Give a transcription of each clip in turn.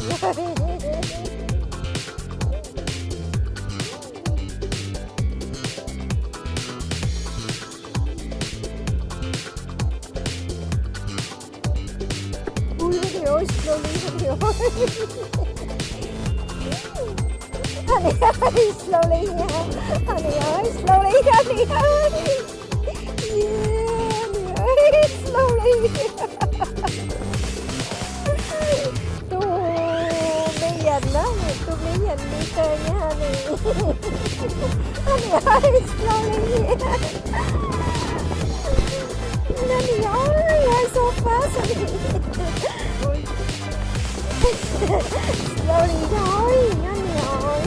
Honey, ơi, slowly, honey, ơi. Honey ơi, slowly nha. Honey ơi, slowly, honey ơi. Yeah, honey ơi, slowly. Tu mi dành đó, tu mi dành đi chơi nha honey. Honey ơi, slowly nha. Honey ơi, you're so fast, honey. Slowly thôi, honey ơi.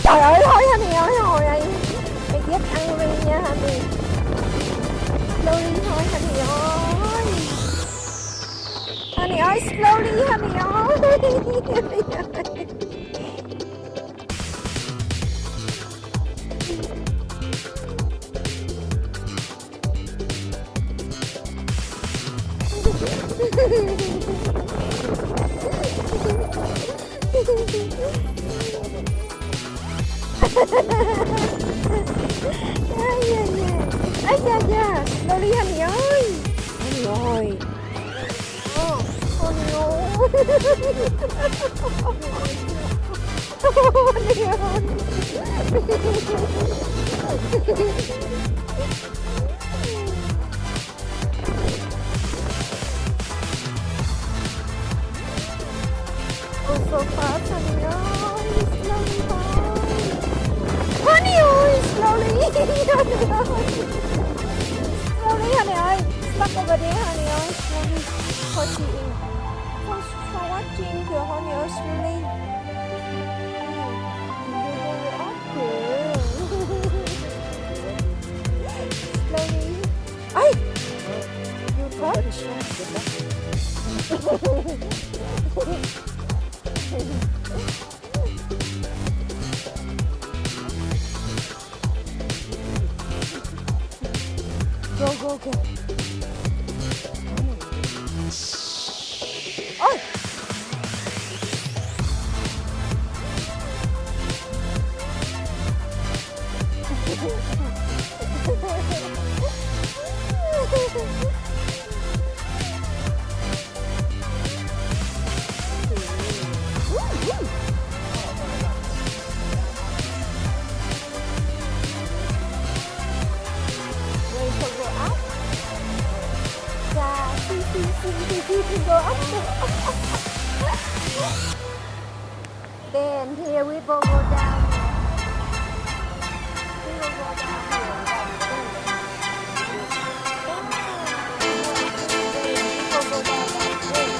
Trời ơi, thôi honey ơi, hồi này mày get angry nha honey. Slowly thôi honey ơi. Honey ơi, slowly honey ơi. Ai da da, slowly honey ơi. Honey ơi. Honey ơi. Honey ơi. Oh, so fast, honey ơi. Slowly thôi. Honey ơi, slowly. Honey ơi. Slowly, honey ơi. Stuck over there, honey ơi. Slowly. Watching. For watching kìa, honey ơi, slowly. Slowly. Ay! You touch? Go, go, go. Ôi! Go up. Then here we will go down. We will go down here. We will go down that way.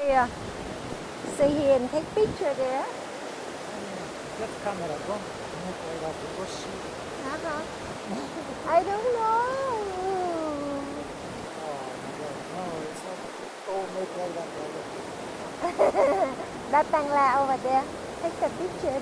Here, see here and take picture there. Get camera, don't move like that. Go see. I don't know. Oh my God, no, it's not. Don't make like that. Datanla over there. Take a picture.